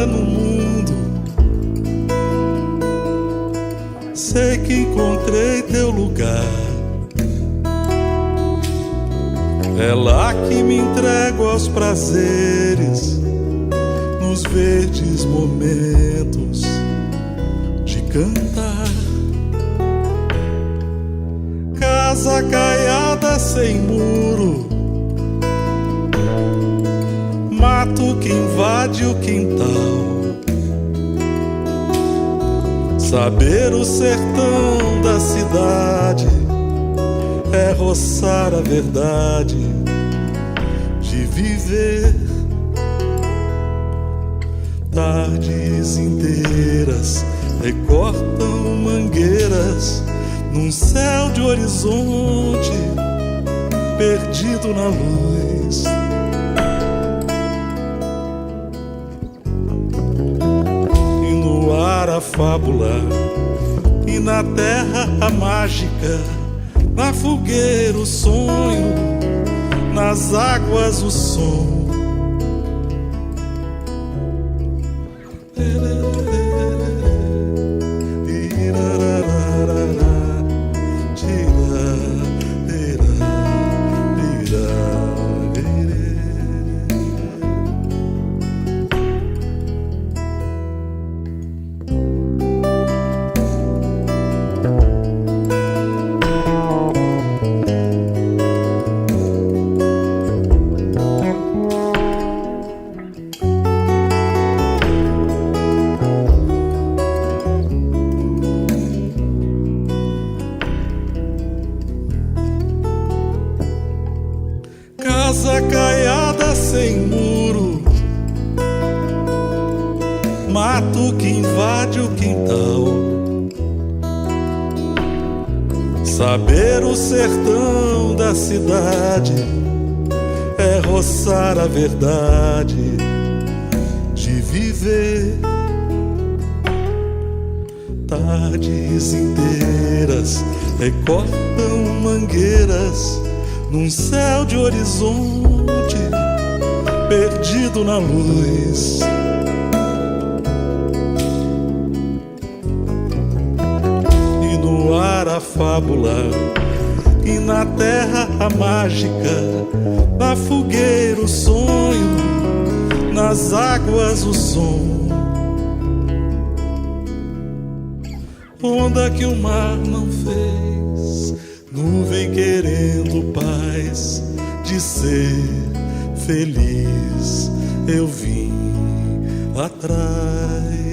nada no mundo. Sei que encontrei teu lugar. É lá que me entrego aos prazeres, nos verdes momentos de cantar. Casa caiada sem muro, mato que invade o quintal. Saber o sertão da cidade é roçar a verdade de viver. Tardes inteiras recortam mangueiras num céu de horizonte perdido na luz. E no ar a fábula, e na terra a mágica, na fogueira o sonho, nas águas o som. Casa caiada sem muro, mato que invade o quintal. Saber o sertão da cidade é roçar a verdade de viver. Tardes inteiras recortam mangueiras num céu de horizonte perdido na luz. E no ar a fábula, e na terra a mágica, na fogueira o sonho, nas águas o som. Onda que o mar não fez, nuvem querendo paz, de ser feliz eu vim atrás.